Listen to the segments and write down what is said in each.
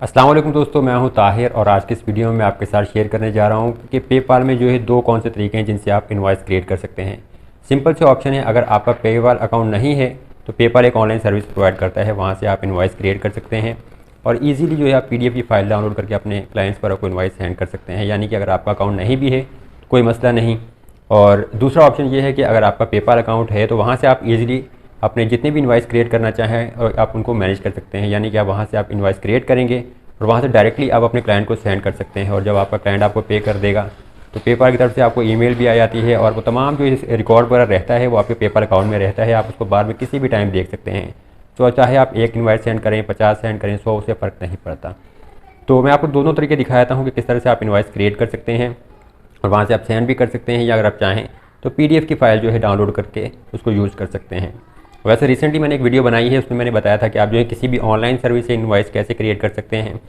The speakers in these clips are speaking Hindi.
अस्सलाम वालेकुम दोस्तों, मैं हूं ताहिर और आज के इस वीडियो में मैं आपके साथ शेयर करने जा रहा हूं कि पेपाल में जो है दो कौन से तरीके हैं जिनसे आप इनवॉइस क्रिएट कर सकते हैं। सिंपल से ऑप्शन है, अगर आपका पेपाल अकाउंट नहीं है तो पेपाल एक ऑनलाइन सर्विस प्रोवाइड करता है, वहां से आप इनवॉइस क्रिएट कर सकते हैं और ईजिली जो है आप पीडीएफ की फाइल डाउनलोड करके अपने क्लाइंट्स पर आपको इनवॉइस सेंड कर सकते हैं। यानी कि अगर आपका अकाउंट नहीं भी है तो कोई मसला नहीं। और दूसरा ऑप्शन ये है कि अगर आपका पेपाल अकाउंट है तो वहाँ से आप ईजिली अपने जितने भी इनवॉइस क्रिएट करना चाहें और आप उनको मैनेज कर सकते हैं। यानी कि आप वहाँ से आप इनवॉइस क्रिएट करेंगे और वहाँ से डायरेक्टली आप अपने क्लाइंट को सेंड कर सकते हैं और जब आपका क्लाइंट आपको पे कर देगा तो पेपाल की तरफ से आपको ईमेल भी आ जाती है और वो तमाम जो रिकॉर्ड वगैरह रहता है वो आपके पेपाल अकाउंट में रहता है, आप उसको बाद में किसी भी टाइम देख सकते हैं। तो चाहे आप एक इनवॉइस सेंड करें, 50 सेंड करें, 100, उससे फ़र्क नहीं पड़ता। तो मैं आपको दोनों तरीके दिखाता हूँ कि किस तरह से आप इनवॉइस क्रिएट कर सकते हैं और वहाँ से आप सेंड भी कर सकते हैं, या अगर आप चाहें तो पीडीएफ की फ़ाइल जो है डाउनलोड करके उसको यूज़ कर सकते हैं। वैसे रिसेंटली मैंने एक वीडियो बनाई है, उसमें मैंने बताया था कि आप जो है किसी भी ऑनलाइन सर्विस से इनवॉइस कैसे क्रिएट कर सकते हैं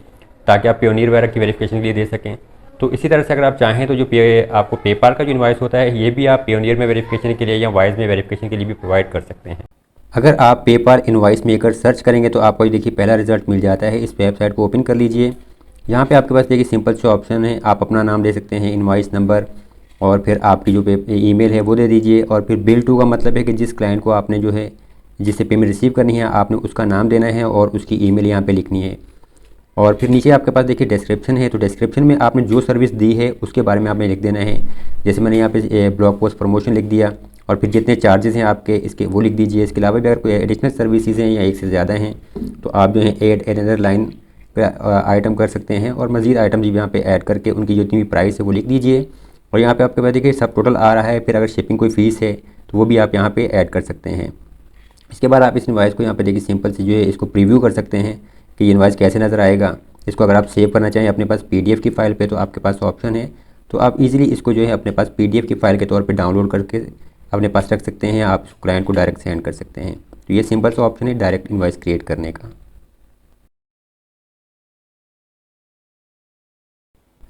ताकि आप पेयोनियर वगैरह की वेरिफिकेशन के लिए दे सकें। तो इसी तरह से अगर आप चाहें तो जो आपको पेपाल का जो इनवॉइस होता है ये भी आप पेयोनियर में वेरिफिकेशन के लिए या वाइज में वेरिफिकेशन के लिए भी प्रोवाइड कर सकते हैं। अगर आप पेपाल इनवॉइस मेकर सर्च करेंगे तो आपको देखिए पहला रिजल्ट मिल जाता है। इस वेबसाइट को ओपन कर लीजिए। यहाँ पे आपके पास देखिए सिंपल से ऑप्शन है, आप अपना नाम दे सकते हैं, इनवॉइस नंबर और फिर आपकी जो ईमेल है वो दे दीजिए और फिर बिल टू का मतलब है कि जिस क्लाइंट को आपने जो है जिससे पेमेंट रिसीव करनी है आपने उसका नाम देना है और उसकी ईमेल यहाँ पे लिखनी है। और फिर नीचे आपके पास देखिए डिस्क्रिप्शन है, तो डिस्क्रिप्शन में आपने जो सर्विस दी है उसके बारे में आपने लिख देना है। जैसे मैंने यहाँ पे ब्लॉग पोस्ट प्रमोशन लिख दिया और फिर जितने चार्जेस हैं आपके इसके वो लिख दीजिए। इसके अलावा भी अगर कोई एडिशनल सर्विसेज हैं या एक से ज़्यादा हैं तो आप जो है ऐड अनदर लाइन पर आइटम कर सकते हैं और मज़ीद आइटम भी यहाँ पे ऐड करके उनकी जितनी भी प्राइस है वो लिख दीजिए। और यहाँ पे आपके पास देखिए सब टोटल आ रहा है। फिर अगर शिपिंग कोई फ़ीस है तो वो भी आप यहाँ पे ऐड कर सकते हैं। इसके बाद आप इस इनवॉइस को यहाँ पे देखिए सिंपल से जो है इसको प्रीव्यू कर सकते हैं कि ये इनवॉइस कैसे नज़र आएगा। इसको अगर आप सेव करना चाहें अपने पास पीडीएफ की फ़ाइल पे तो आपके पास ऑप्शन है, तो आप इजीली इसको जो है अपने पास पीडीएफ की फ़ाइल के तौर पे डाउनलोड करके अपने पास रख सकते हैं। आप क्लाइंट को डायरेक्ट सेंड कर सकते हैं। तो ये सिंपल सा ऑप्शन है डायरेक्ट इनवॉइस क्रिएट करने का।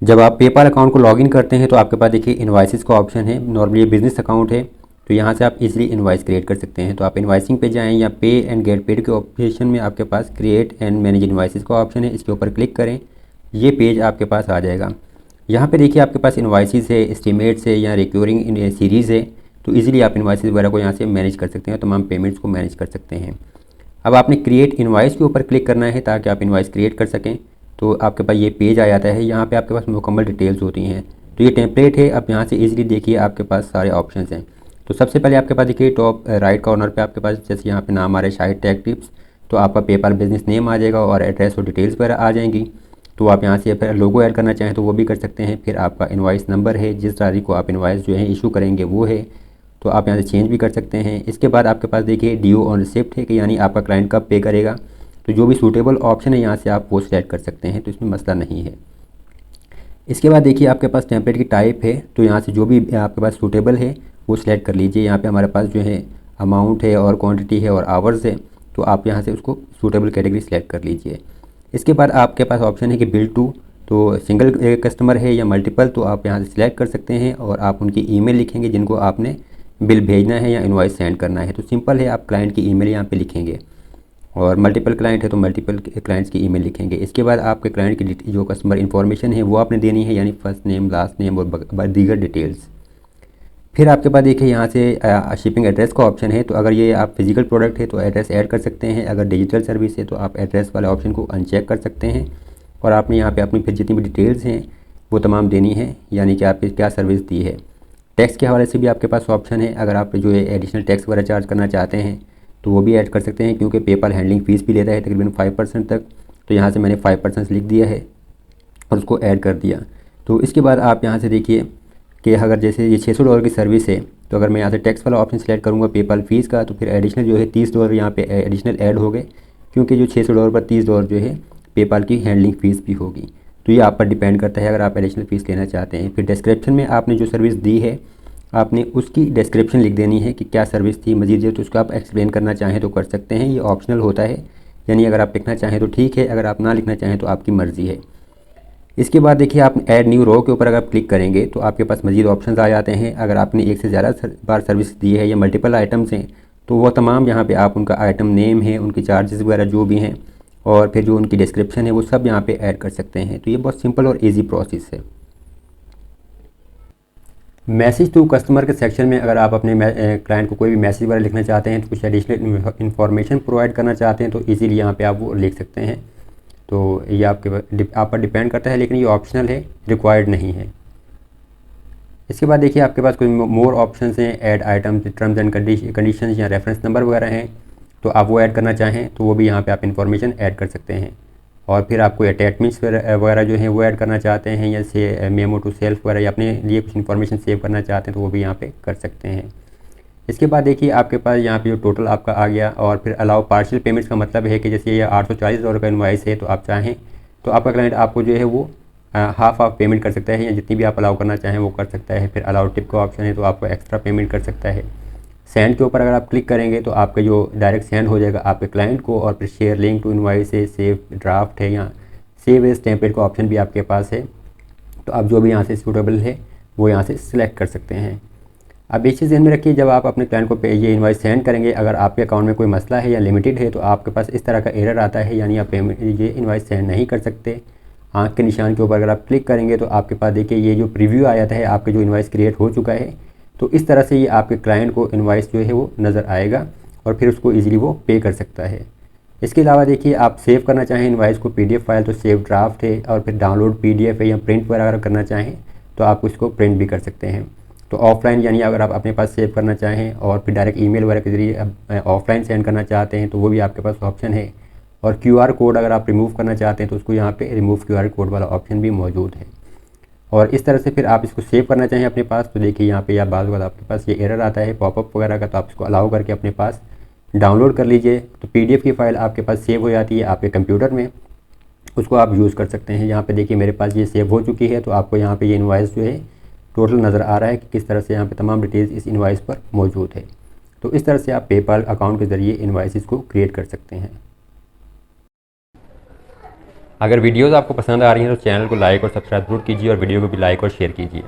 जब आप पेपाल अकाउंट को लॉगिन करते हैं तो आपके पास देखिए इनवॉइसेस का ऑप्शन है। नॉर्मली ये बिजनेस अकाउंट है तो यहाँ से आप इजीली इनवॉइस क्रिएट कर सकते हैं। तो आप इनवॉइसिंग पे जाएं या पे एंड गेट पेड के ऑप्शन में आपके पास क्रिएट एंड मैनेज इनवॉइसेस का ऑप्शन है, इसके ऊपर क्लिक करें, ये पेज आपके पास आ जाएगा। यहाँ पे देखिए आपके पास इनवॉइसेस है, एस्टीमेट्स है या रिक्योरिंग सीरीज़ है, तो इजीली आप इनवॉइसेस वगैरह को यहाँ से मैनेज कर सकते हैं, तमाम पेमेंट्स को मैनेज कर सकते हैं। अब आपने क्रिएट इनवॉइस के ऊपर क्लिक करना है ताकि आप इनवॉइस क्रिएट कर सकें। तो आपके पास ये पेज आ जाता है, यहाँ पे आपके पास मुकम्मल डिटेल्स होती हैं। तो ये टेम्पलेट है। अब यहाँ से इजीली देखिए आपके पास सारे ऑप्शंस हैं। तो सबसे पहले आपके पास देखिए टॉप राइट कॉर्नर पे आपके पास जैसे यहाँ पे नाम आ रहा है शाहिद टेक टिप्स, तो आपका पेपाल बिजनेस नेम आ जाएगा और एड्रेस और डिटेल्स वगैरह आ जाएंगी। तो आप यहाँ से फिर लोगो ऐड करना चाहें तो वो भी कर सकते हैं। फिर आपका इनवॉइस नंबर है, जिस तारीख को आप इनवॉइस जो है इशू करेंगे वो है, तो आप यहाँ से चेंज भी कर सकते हैं। इसके बाद आपके पास देखिए ड्यू ऑन रिसिप्ट है कि यानी आपका क्लाइंट कब पे करेगा, तो जो भी सूटेबल ऑप्शन है यहाँ से आप वो सेलेक्ट कर सकते हैं, तो इसमें मसला नहीं है। इसके बाद देखिए आपके पास टेम्पलेट की टाइप है, तो यहाँ से जो भी आपके पास सूटेबल है वो सिलेक्ट कर लीजिए। यहाँ पे हमारे पास जो है अमाउंट है और क्वांटिटी है और आवर्स है, तो आप यहाँ से उसको सूटेबल कैटेगरी सेलेक्ट कर लीजिए। इसके बाद आपके पास ऑप्शन है कि बिल टू, तो सिंगल कस्टमर है या मल्टीपल, तो आप यहाँ से सिलेक्ट कर सकते हैं और आप उनकी ईमेल लिखेंगे जिनको आपने बिल भेजना है या इनवॉइस सेंड करना है। तो सिंपल है, आप क्लाइंट की ईमेल यहाँ पे लिखेंगे और मल्टीपल क्लाइंट है तो मल्टीपल क्लाइंट्स की ईमेल लिखेंगे। इसके बाद आपके क्लाइंट की जो कस्टमर इन्फॉर्मेशन है वो आपने देनी है, यानी फर्स्ट नेम, लास्ट नेम और दीगर डिटेल्स। फिर आपके पास देखिए यहाँ से शिपिंग एड्रेस का ऑप्शन है, तो अगर ये आप फिजिकल प्रोडक्ट है तो एड्रेस ऐड कर सकते हैं, अगर डिजिटल सर्विस है तो आप एड्रेस वाले ऑप्शन को अनचेक कर सकते हैं और आपने यहाँ पे अपनी फिर जितनी भी डिटेल्स हैं वो तमाम देनी है, यानी कि आपने क्या सर्विस दी है। टैक्स के हवाले से भी आपके पास ऑप्शन है, अगर आप जो है एडिशनल टैक्स वगैरह चार्ज करना चाहते हैं तो वो भी ऐड कर सकते हैं, क्योंकि पेपाल हैंडलिंग फ़ीस भी लेता है तकरीबन 5% तक। तो यहाँ से मैंने 5% लिख दिया है और उसको ऐड कर दिया। तो इसके बाद आप यहाँ से देखिए कि अगर जैसे ये $600 की सर्विस है तो अगर मैं यहाँ से टैक्स वाला ऑप्शन सेलेक्ट करूँगा पेपाल फ़ीस का, तो फिर एडिशनल जो है $30 यहाँ पे एडिशनल ऐड हो गए, क्योंकि जो $600 पर $30 जो है पेपाल की हैंडलिंग फ़ीस भी होगी। तो ये आप पर डिपेंड करता है अगर आप एडिशनल फ़ीस लेना चाहते हैं। फिर डिस्क्रिप्शन में आपने जो सर्विस दी है आपने उसकी डिस्क्रिप्शन लिख देनी है कि क्या सर्विस थी। मज़ीद है तो उसको आप एक्सप्लेन करना चाहें तो कर सकते हैं, ये ऑप्शनल होता है, यानी अगर आप लिखना चाहें तो ठीक है, अगर आप ना लिखना चाहें तो आपकी मर्ज़ी है। इसके बाद देखिए आप ऐड न्यू रो के ऊपर अगर आप क्लिक करेंगे तो आपके पास मज़ीद ऑप्शंस आ जाते हैं। अगर आपने एक से ज़्यादा बार सर्विस दी है या मल्टीपल आइटम्स हैं तो वो तमाम यहाँ पे आप उनका आइटम नेम है, उनके चार्जेस वगैरह जो भी हैं और फिर जो उनकी डिस्क्रिप्शन है वो सब यहाँ पे ऐड कर सकते हैं। तो ये बहुत सिंपल और इजी प्रोसेस है। मैसेज टू कस्टमर के सेक्शन में अगर आप अपने क्लाइंट को कोई भी मैसेज वगैरह लिखना चाहते हैं, तो कुछ एडिशनल इन्फॉर्मेशन प्रोवाइड करना चाहते हैं, तो इजीली यहाँ पे आप वो लिख सकते हैं। तो ये आप पर डिपेंड करता है, लेकिन ये ऑप्शनल है, रिक्वायर्ड नहीं है। इसके बाद देखिए आपके पास कोई मोर ऑप्शंस हैं, add items, terms and conditions या रेफरेंस नंबर वगैरह हैं। तो आप वो ऐड करना चाहें तो वो भी यहाँ पे आप इन्फॉर्मेशन ऐड कर सकते हैं। और फिर आप कोई अटैचमेंट्स वगैरह जो हैं वो ऐड करना चाहते हैं, या से मेमो टू सेल्फ वगैरह, या अपने लिए कुछ इन्फॉर्मेशन सेव करना चाहते हैं, तो वो भी यहाँ पे कर सकते हैं। इसके बाद देखिए आपके पास यहाँ पे जो टोटल आपका आ गया, और फिर अलाउ पार्शियल पेमेंट्स का मतलब है कि जैसे ये $840 का इनवॉइस है, तो आप चाहें तो आपका क्लाइंट आपको जो है वो हाफ पेमेंट कर सकता है, या जितनी भी आप अलाउ करना चाहें वो कर सकता है। फिर अलाउ टिप का ऑप्शन है, तो आपको एक्स्ट्रा पेमेंट कर सकता है। सेंड के ऊपर अगर आप क्लिक करेंगे तो आपका जो डायरेक्ट सेंड हो जाएगा आपके क्लाइंट को। और फिर शेयर लिंक टू इनवॉइस है, सेव ड्राफ्ट है, या सेव एज टेम्पलेट का ऑप्शन भी आपके पास है। तो आप जो भी यहाँ से सूटेबल है वो यहाँ से सिलेक्ट कर सकते हैं। अब एक चीज़ ध्यान में रखिए, जब आप अपने क्लाइंट को ये इनवॉइस सेंड करेंगे, अगर आपके अकाउंट में कोई मसला है या लिमिटेड है, तो आपके पास इस तरह का एरर आता है, यानी आप पेमेंट ये इनवॉइस सेंड नहीं कर सकते। आँख के निशान के ऊपर अगर आप क्लिक करेंगे तो आपके पास देखिए ये जो प्रीव्यू आ जाता है, आपके जो इनवॉइस क्रिएट हो चुका है। तो इस तरह से ये आपके क्लाइंट को इनवॉइस जो है वो नज़र आएगा, और फिर उसको ईजिली वो पे कर सकता है। इसके अलावा देखिए आप सेव करना चाहें इनवॉइस को PDF फाइल, तो सेव ड्राफ्ट है, और फिर डाउनलोड PDF है, या प्रिंट वगैरह अगर करना चाहें तो आप उसको प्रिंट भी कर सकते हैं। तो ऑफलाइन यानी अगर आप अपने पास सेव करना चाहें और फिर डायरेक्ट ईमेल वगैरह के जरिए ऑफलाइन सेंड करना चाहते हैं, तो वो भी आपके पास ऑप्शन है। और QR कोड अगर आप रिमूव करना चाहते हैं तो उसको यहाँ पे रिमूव QR कोड वाला ऑप्शन भी मौजूद है। और इस तरह से फिर आप इसको सेव करना चाहें अपने पास, तो देखिए यहाँ पे या बाद आपके पास ये एरर आता है पॉपअप वगैरह का, तो आप इसको अलाउ करके अपने पास डाउनलोड कर लीजिए। तो PDF की फ़ाइल आपके पास सेव हो जाती है आपके कंप्यूटर में, उसको आप यूज़ कर सकते हैं। यहाँ पे देखिए मेरे पास ये सेव हो चुकी है, तो आपको यहाँ पे ये इनवॉइस जो है टोटल नज़र आ रहा है कि किस तरह से यहाँ पे तमाम डिटेल्स इस इनवॉइस पर मौजूद है। तो इस तरह से आप पेपाल अकाउंट के ज़रिए इनवॉइसेस को क्रिएट कर सकते हैं। अगर वीडियोज़ आपको पसंद आ रही हैं तो चैनल को लाइक और सब्सक्राइब जरूर कीजिए, और वीडियो को भी लाइक और शेयर कीजिए।